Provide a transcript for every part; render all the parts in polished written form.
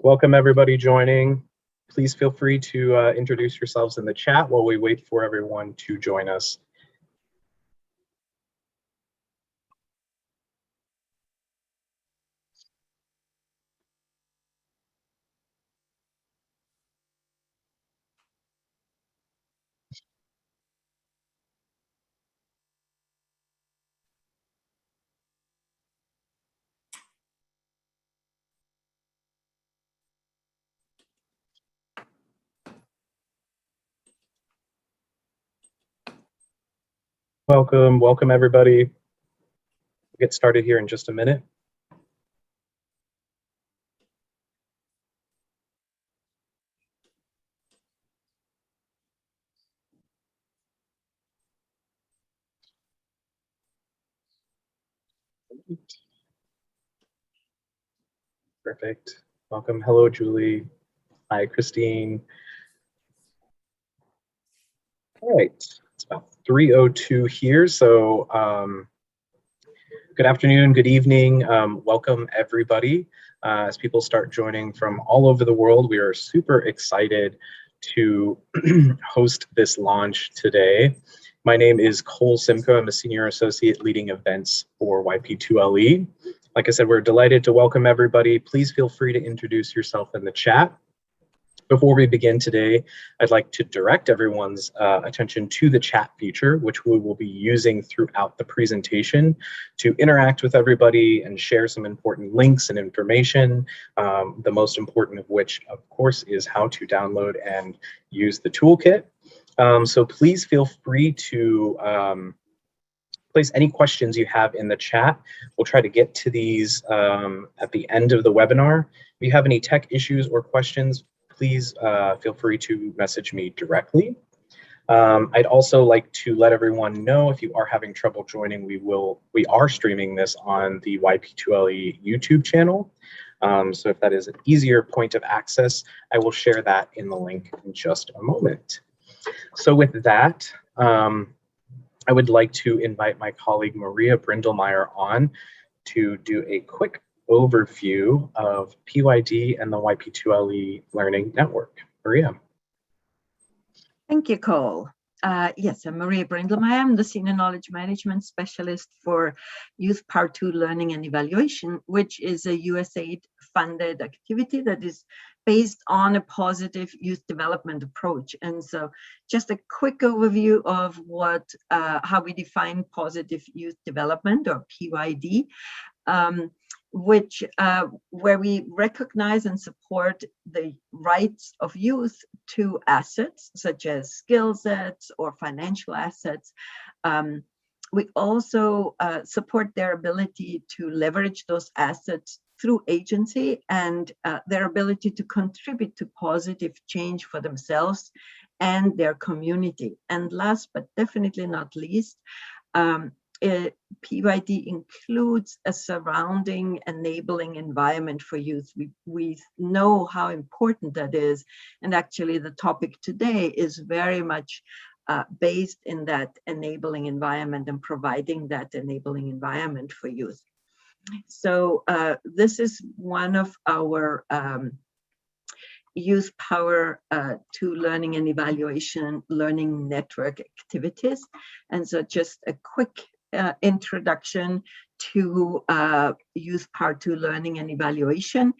Welcome everybody joining. Please feel free to introduce yourselves in the chat while we wait for everyone to join us. Welcome everybody. We'll get started here in just a minute. Perfect. Welcome. Hello, Julie. Hi, Christine. All right. It's about 3:02 here. So good afternoon, good evening. Welcome, everybody. As people start joining from all over the world, we are super excited to host this launch today. My name is Cole Simcoe. I'm a senior associate leading events for YP2LE. Like I said, we're delighted to welcome everybody. Please feel free to introduce yourself in the chat. Before we begin today, I'd like to direct everyone's attention to the chat feature, which we will be using throughout the presentation to interact with everybody and share some important links and information, the most important of which, of course, is how to download and use the toolkit. So please feel free to place any questions you have in the chat. We'll try to get to these at the end of the webinar. If you have any tech issues or questions, please feel free to message me directly. I'd also like to let everyone know if you are having trouble joining, we are streaming this on the YP2LE YouTube channel. So if that is an easier point of access, I will share that in the link in just a moment. So with that, I would like to invite my colleague Maria Brindlemeyer on to do a quick overview of PYD and the YP2LE Learning Network. Maria. Thank you, Cole. Yes, I'm Maria Brindlemeyer. I'm the Senior Knowledge Management Specialist for Youth Part 2 Learning and Evaluation, which is a USAID-funded activity that is based on a positive youth development approach. And so just a quick overview of how we define positive youth development, or PYD. Where we recognize and support the rights of youth to assets such as skill sets or financial assets. We also support their ability to leverage those assets through agency and their ability to contribute to positive change for themselves and their community. And last but definitely not least, PYD includes a surrounding, enabling environment for youth. We know how important that is, and actually the topic today is very much based in that enabling environment and providing that enabling environment for youth. So this is one of our Youth Power 2 Learning and Evaluation Learning Network activities. And so just a quick introduction to Youth Part 2 Learning and Evaluation.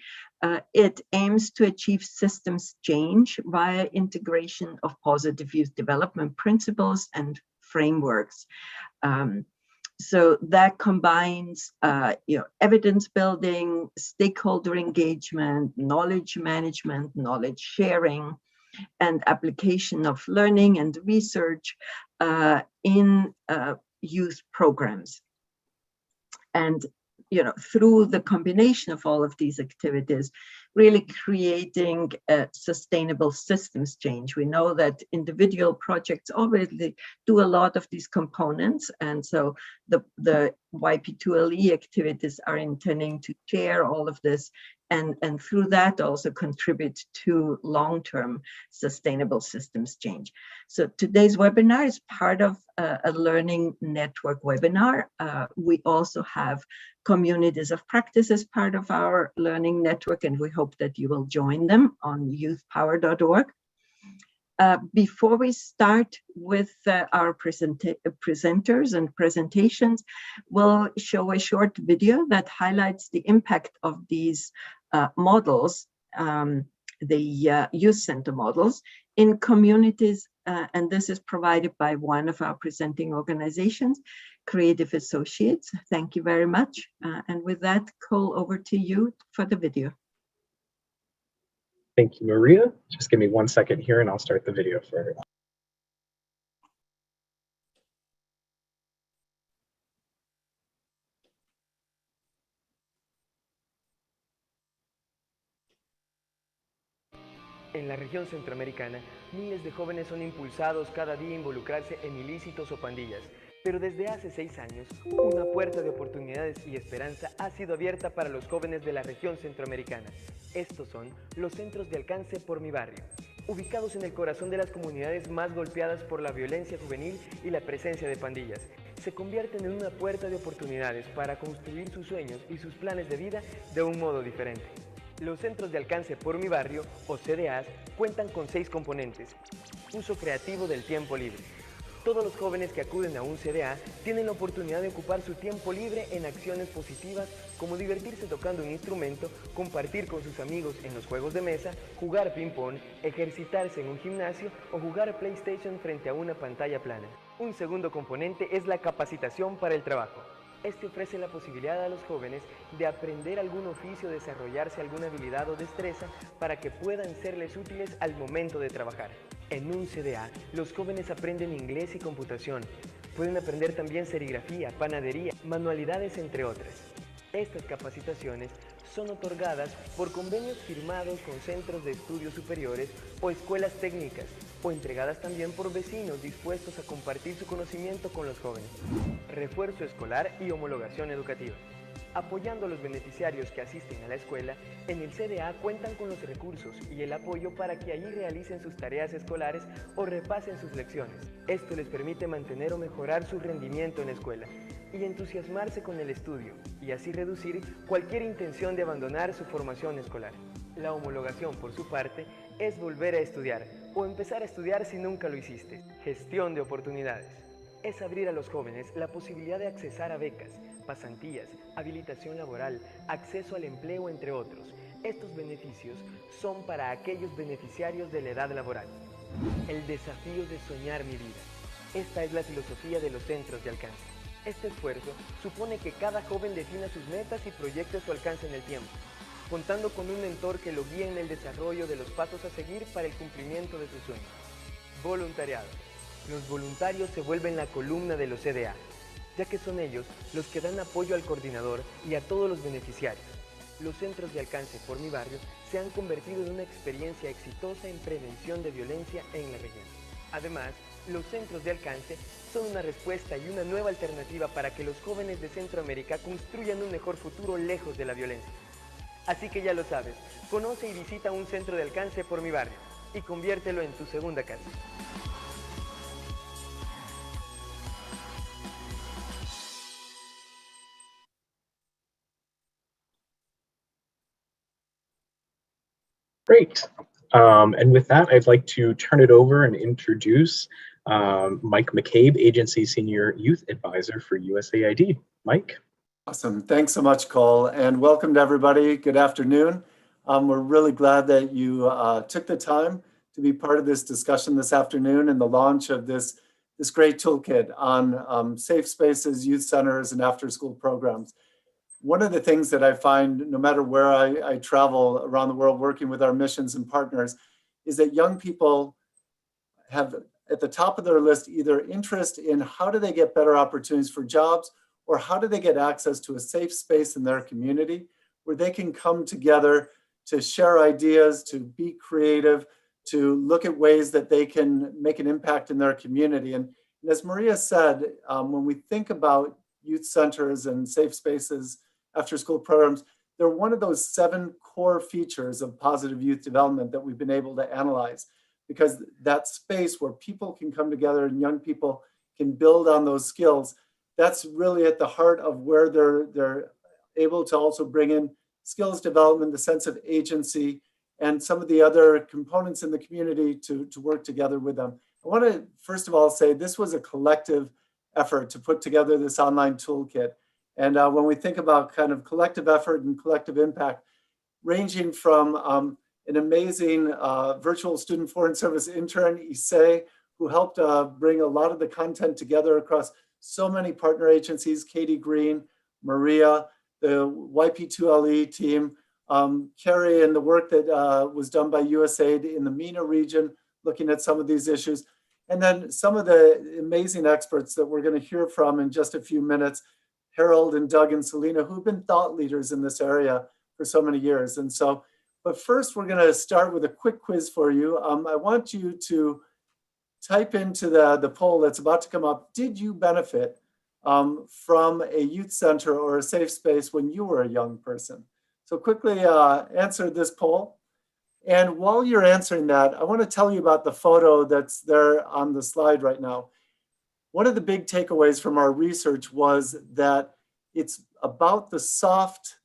It aims to achieve systems change via integration of positive youth development principles and frameworks. So that combines evidence building, stakeholder engagement, knowledge management, knowledge sharing, and application of learning and research in youth programs. And through the combination of all of these activities, really creating a sustainable systems change. We know that individual projects obviously do a lot of these components, and so the YP2LE activities are intending to share all of this and through that also contribute to long-term sustainable systems change. So today's webinar is part of a learning network webinar. We also have communities of practice as part of our learning network, and we hope that you will join them on youthpower.org. Before we start with our presenters and presentations, we'll show a short video that highlights the impact of these models, the youth center models, in communities, and this is provided by one of our presenting organizations, Creative Associates. Thank you very much. And with that, Cole, over to you for the video. Thank you, Maria. Just give me 1 second here and I'll start the video for everyone. En la región centroamericana, miles de jóvenes son impulsados cada día a involucrarse en ilícitos o pandillas. Pero desde hace 6 años, una puerta de oportunidades y esperanza ha sido abierta para los jóvenes de la región centroamericana. Estos son los centros de alcance por mi barrio, ubicados en el corazón de las comunidades más golpeadas por la violencia juvenil y la presencia de pandillas. Se convierten en una puerta de oportunidades para construir sus sueños y sus planes de vida de un modo diferente. Los centros de alcance por mi barrio, o CDAs, cuentan con 6 componentes. Uso creativo del tiempo libre. Todos los jóvenes que acuden a un CDA tienen la oportunidad de ocupar su tiempo libre en acciones positivas como divertirse tocando un instrumento, compartir con sus amigos en los juegos de mesa, jugar ping-pong, ejercitarse en un gimnasio o jugar PlayStation frente a una pantalla plana. Un segundo componente es la capacitación para el trabajo. Este ofrece la posibilidad a los jóvenes de aprender algún oficio, desarrollarse alguna habilidad o destreza para que puedan serles útiles al momento de trabajar. En un CDA, los jóvenes aprenden inglés y computación. Pueden aprender también serigrafía, panadería, manualidades, entre otras. Estas capacitaciones son otorgadas por convenios firmados con centros de estudios superiores o escuelas técnicas, o entregadas también por vecinos dispuestos a compartir su conocimiento con los jóvenes. Refuerzo escolar y homologación educativa. Apoyando a los beneficiarios que asisten a la escuela, en el CDA cuentan con los recursos y el apoyo para que allí realicen sus tareas escolares o repasen sus lecciones. Esto les permite mantener o mejorar su rendimiento en la escuela y entusiasmarse con el estudio, y así reducir cualquier intención de abandonar su formación escolar. La homologación, por su parte, es volver a estudiar o empezar a estudiar si nunca lo hiciste. Gestión de oportunidades. Es abrir a los jóvenes la posibilidad de accesar a becas, pasantías, habilitación laboral, acceso al empleo, entre otros. Estos beneficios son para aquellos beneficiarios de la edad laboral. El desafío de soñar mi vida. Esta es la filosofía de los centros de alcance. Este esfuerzo supone que cada joven defina sus metas y proyecte su alcance en el tiempo, contando con un mentor que lo guíe en el desarrollo de los pasos a seguir para el cumplimiento de sus sueños. Voluntariado. Los voluntarios se vuelven la columna de los CDA, ya que son ellos los que dan apoyo al coordinador y a todos los beneficiarios. Los centros de alcance por mi barrio se han convertido en una experiencia exitosa en prevención de violencia en la región. Además, los centros de alcance son una respuesta y una nueva alternativa para que los jóvenes de Centroamérica construyan un mejor futuro lejos de la violencia. Así que ya lo sabes, conoce y visita un centro de alcance por mi barrio y conviértelo en tu segunda casa. Great. And with that, I'd like to turn it over and introduce Mike McCabe, Agency Senior Youth Advisor for USAID. Mike. Awesome. Thanks so much, Cole, and welcome to everybody. Good afternoon. We're really glad that you took the time to be part of this discussion this afternoon and the launch of this great toolkit on safe spaces, youth centers, and after-school programs. One of the things that I find, no matter where I travel around the world working with our missions and partners, is that young people have at the top of their list either interest in how do they get better opportunities for jobs, or how do they get access to a safe space in their community where they can come together to share ideas, to be creative, to look at ways that they can make an impact in their community. And as Maria said, when we think about youth centers and safe spaces, after school programs, they're one of those 7 core features of positive youth development that we've been able to analyze, because that space where people can come together and young people can build on those skills, that's really at the heart of where their able to also bring in skills development, the sense of agency, and some of the other components in the community to work together with them. I want to, first of all, say this was a collective effort to put together this online toolkit. And when we think about kind of collective effort and collective impact, ranging from an amazing virtual student foreign service intern, Issei, who helped bring a lot of the content together across so many partner agencies, Katie Green, Maria, the YP2LE team, Carrie, and the work that was done by USAID in the MENA region, looking at some of these issues. And then some of the amazing experts that we're going to hear from in just a few minutes, Harold and Doug and Selena, who've been thought leaders in this area for so many years. And so, but first we're going to start with a quick quiz for you. I want you to type into the poll that's about to come up, did you benefit from a youth center or a safe space when you were a young person? So quickly answer this poll. And while you're answering that, I want to tell you about the photo that's there on the slide right now. One of the big takeaways from our research was that it's about the soft,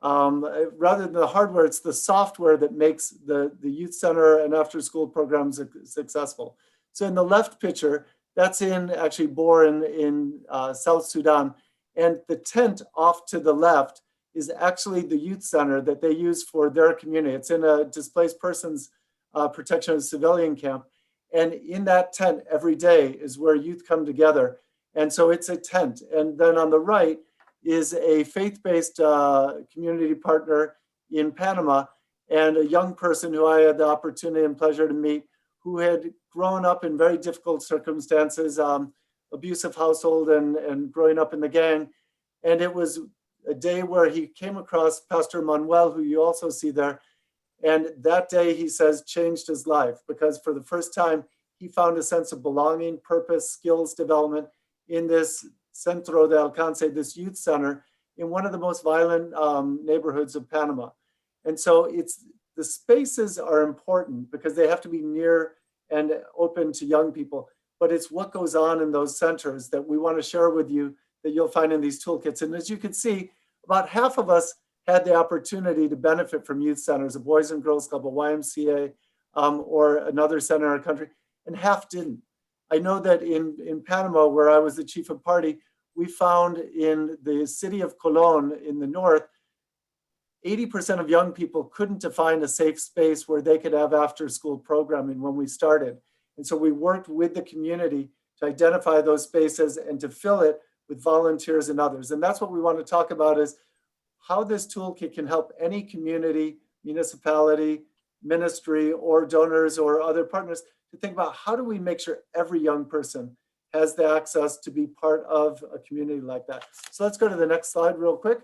rather than the hardware, it's the software that makes the youth center and after school programs successful. So in the left picture, that's in actually Bor in South Sudan. And the tent off to the left is actually the youth center that they use for their community. It's in a displaced persons protection of civilian camp. And in that tent every day is where youth come together. And so it's a tent. And then on the right is a faith-based community partner in Panama and a young person who I had the opportunity and pleasure to meet who had grown up in very difficult circumstances, abusive household and growing up in the gang. And it was a day where he came across Pastor Manuel, who you also see there. And that day, he says, changed his life because for the first time, he found a sense of belonging, purpose, skills development in this Centro de Alcance, this youth center in one of the most violent neighborhoods of Panama. And so the spaces are important because they have to be near and open to young people, but it's what goes on in those centers that we want to share with you that you'll find in these toolkits. And as you can see, about half of us had the opportunity to benefit from youth centers, a Boys and Girls Club, a YMCA, or another center in our country, and half didn't. I know that in Panama, where I was the chief of party, we found in the city of Colon in the north, 80% of young people couldn't define a safe space where they could have after school programming when we started. And so we worked with the community to identify those spaces and to fill it with volunteers and others. And that's what we want to talk about is how this toolkit can help any community, municipality, ministry, or donors or other partners to think about how do we make sure every young person has the access to be part of a community like that. So let's go to the next slide real quick.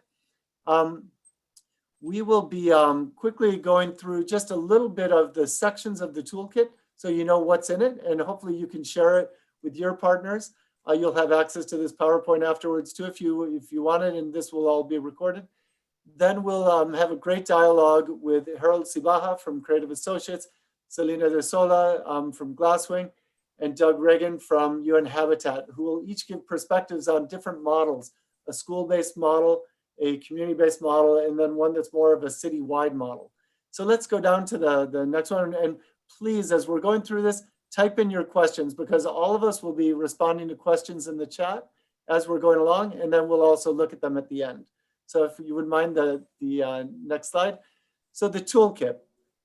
We will be quickly going through just a little bit of the sections of the toolkit so you know what's in it, and hopefully you can share it with your partners. You'll have access to this PowerPoint afterwards too if you want it, and this will all be recorded. Then we'll have a great dialogue with Harold Sibaha from Creative Associates, Selena De Sola from Glasswing, and Doug Reagan from UN Habitat, who will each give perspectives on different models, a school-based model, a community-based model, and then one that's more of a city-wide model. So let's go down to the next one. And please, as we're going through this, type in your questions because all of us will be responding to questions in the chat as we're going along, and then we'll also look at them at the end. So if you would mind the next slide. So the toolkit.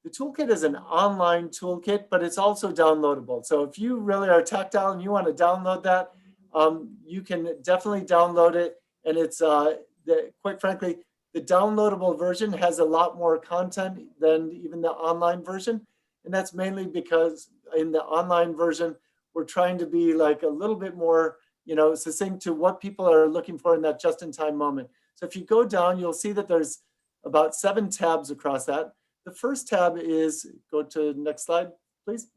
The toolkit is an online toolkit, but it's also downloadable. So if you really are tactile and you want to download that, you can definitely download it. And it's, quite frankly, the downloadable version has a lot more content than even the online version. And that's mainly because in the online version, we're trying to be like a little bit more, succinct to what people are looking for in that just-in-time moment. So if you go down, you'll see that there's about 7 tabs across that. The first tab is, go to the next slide, please.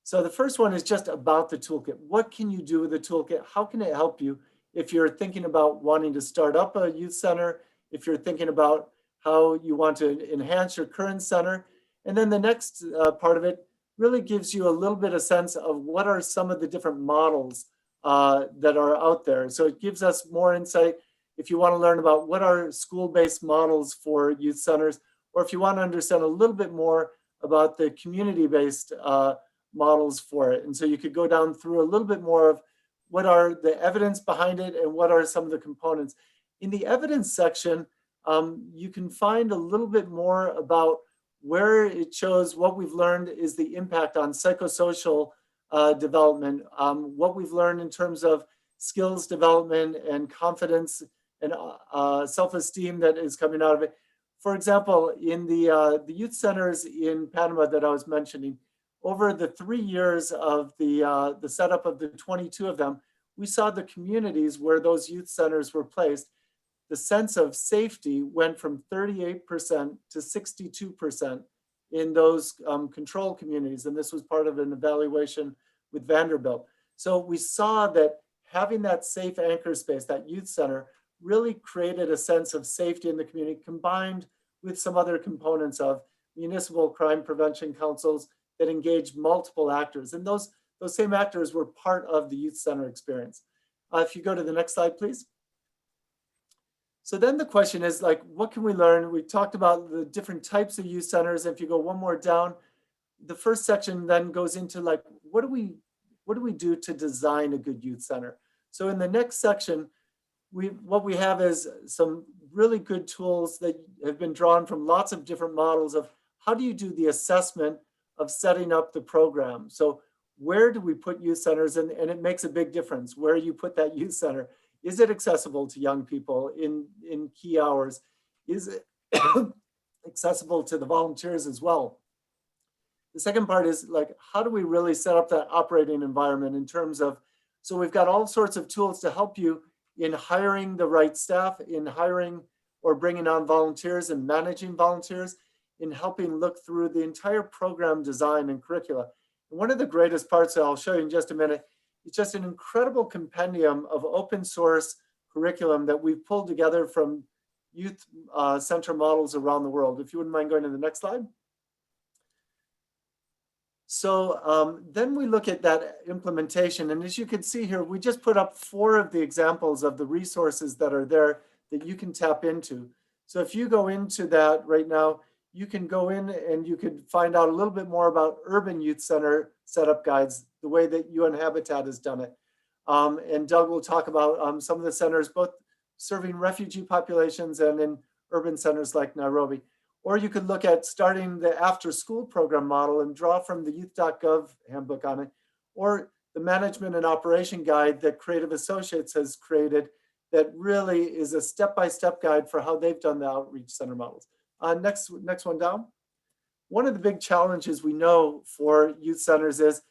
So the first one is just about the toolkit. What can you do with the toolkit? How can it help you if you're thinking about wanting to start up a youth center, if you're thinking about how you want to enhance your current center? And then the next part of it really gives you a little bit of sense of what are some of the different models that are out there. So it gives us more insight if you want to learn about what are school-based models for youth centers, or if you want to understand a little bit more about the community-based models for it. And so you could go down through a little bit more of what are the evidence behind it and what are some of the components. In the evidence section, you can find a little bit more about where it shows what we've learned is the impact on psychosocial development, what we've learned in terms of skills development and confidence and self-esteem that is coming out of it. For example, in the youth centers in Panama that I was mentioning, over the 3 years of the setup of the 22 of them, we saw the communities where those youth centers were placed, the sense of safety went from 38% to 62% in those control communities. And this was part of an evaluation with Vanderbilt. So we saw that having that safe anchor space, that youth center, really created a sense of safety in the community, combined with some other components of municipal crime prevention councils that engaged multiple actors. And those same actors were part of the youth center experience. If you go to the next slide, please. So then the question is, like, what can we learn? We talked about the different types of youth centers. If you go one more down, the first section then goes into, like, what do we do to design a good youth center? So in the next section, what we have is some really good tools that have been drawn from lots of different models of how do you do the assessment of setting up the program. So where do we put youth centers? And it makes a big difference where you put that youth center. Is it accessible to young people in key hours? Is it accessible to the volunteers as well? The second part is, like, how do we really set up that operating environment in terms of, so we've got all sorts of tools to help you in hiring the right staff, in hiring or bringing on volunteers and managing volunteers, in helping look through the entire program design and curricula. And one of the greatest parts that I'll show you in just a minute, it's just an incredible compendium of open source curriculum that we've pulled together from youth center models around the world. If you wouldn't mind going to the next slide. So then we look at that implementation. And as you can see here, we just put up 4 of the examples of the resources that are there that you can tap into. So if you go into that right now, you can go in and you can find out a little bit more about urban youth center setup guides, the way that UN Habitat has done it. And Doug will talk about some of the centers, both serving refugee populations and in urban centers like Nairobi. Or you could look at starting the after school program model and draw from the youth.gov handbook on it, or the management and operation guide that Creative Associates has created that really is a step-by-step guide for how they've done the outreach center models. Next one down. One of the big challenges we know for youth centers is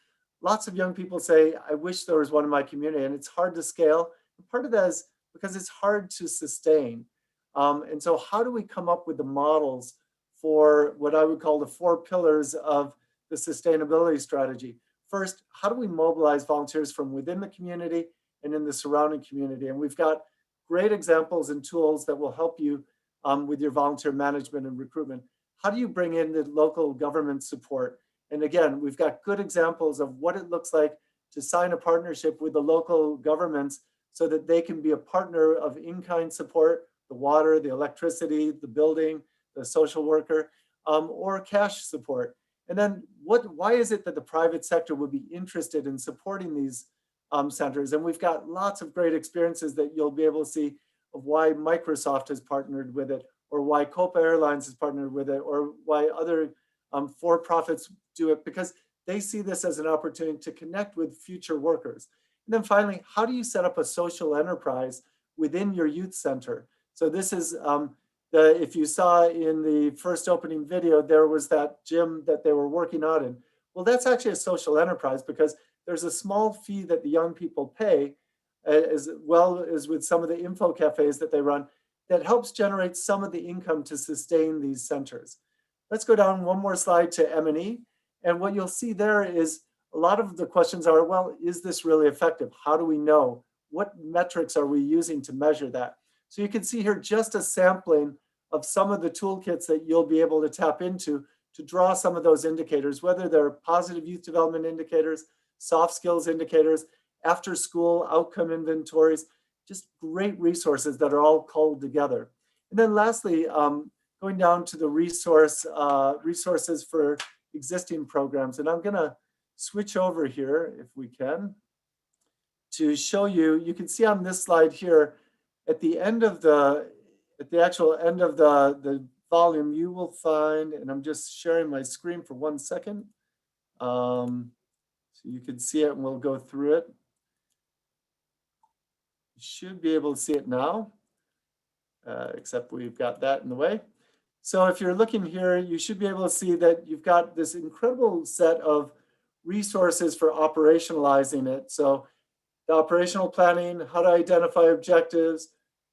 lots of young people say, I wish there was one in my community, and it's hard to scale. And part of that is because it's hard to sustain. And so how do we come up with the models for what I would call the 4 pillars of the sustainability strategy? First, how do we mobilize volunteers from within the community and in the surrounding community? And we've got great examples and tools that will help you with your volunteer management and recruitment. How do you bring in the local government support? And again, we've got good examples of what it looks like to sign a partnership with the local governments so that they can be a partner of in-kind support, the water, the electricity, the building, the social worker, or cash support. And then why is it that the private sector would be interested in supporting these centers? And we've got lots of great experiences that you'll be able to see of why Microsoft has partnered with it, or why Copa Airlines has partnered with it, or why other for-profits do it, because they see this as an opportunity to connect with future workers. And then finally, how do you set up a social enterprise within your youth center? So this is, if you saw in the first opening video, there was that gym that they were working out in. Well, that's actually a social enterprise because there's a small fee that the young people pay, as well as with some of the info cafes that they run, that helps generate some of the income to sustain these centers. Let's go down one more slide to M&E. And what you'll see there is a lot of the questions are, well, is this really effective? How do we know? What metrics are we using to measure that? So you can see here just a sampling of some of the toolkits that you'll be able to tap into to draw some of those indicators, whether they're positive youth development indicators, soft skills indicators, after school outcome inventories, just great resources that are all called together. And then lastly, going down to the resources for existing programs. And I'm gonna switch over here if we can to show you, you can see on this slide here, at the end of at the actual end of the volume, you will find, and I'm just sharing my screen for 1 second. So you can see it and we'll go through it. You should be able to see it now, except we've got that in the way. So if you're looking here, you should be able to see that you've got this incredible set of resources for operationalizing it. So the operational planning, how to identify objectives,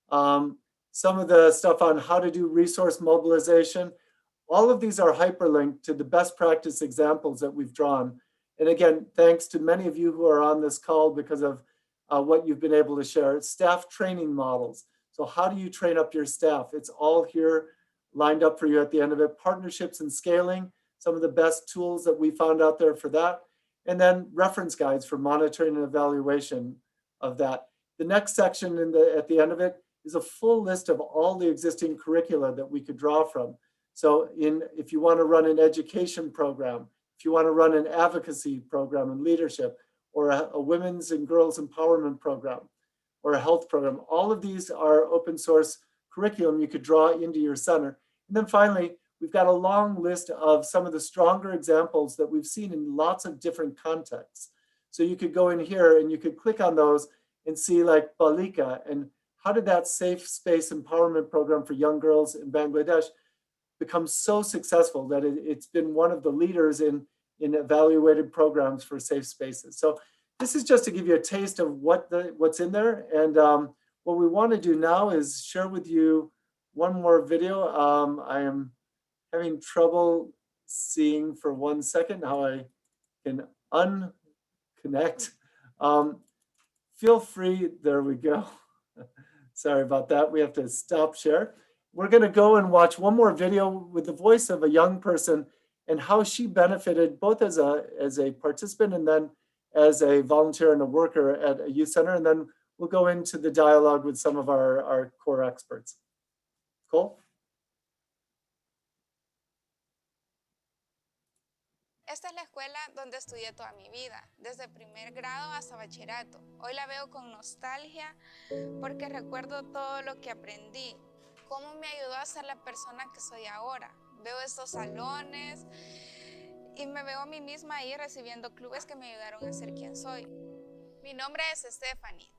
some of the stuff on how to do resource mobilization. All of these are hyperlinked to the best practice examples that we've drawn. And again, thanks to many of you who are on this call because of what you've been able to share. Staff training models. So how do you train up your staff? It's all here lined up for you at the end of it. Partnerships and scaling, some of the best tools that we found out there for that. And then reference guides for monitoring and evaluation of that. The next section at the end of it is a full list of all the existing curricula that we could draw from. So if you want to run an education program, if you want to run an advocacy program and leadership, or a women's and girls empowerment program, or a health program, all of these are open source curriculum you could draw into your center. And then finally, we've got a long list of some of the stronger examples that we've seen in lots of different contexts. So you could go in here and you could click on those and see like Balika and how did that safe space empowerment program for young girls in Bangladesh become so successful that it's been one of the leaders in evaluated programs for safe spaces. So this is just to give you a taste of what's in there. And what we want to do now is share with you one more video. I am having trouble seeing for 1 second how I can unconnect. Feel free, there we go. Sorry about that, we have to stop share. We're gonna go and watch one more video with the voice of a young person and how she benefited both as a participant and then as a volunteer and a worker at a youth center. And then we'll go into the dialogue with some of our core experts. Cole? Esta es la escuela donde estudié toda mi vida, desde primer grado hasta bachillerato. Hoy la veo con nostalgia porque recuerdo todo lo que aprendí, cómo me ayudó a ser la persona que soy ahora. Veo estos salones y me veo a mí misma ahí recibiendo clubes que me ayudaron a ser quien soy. Mi nombre es Stephanie.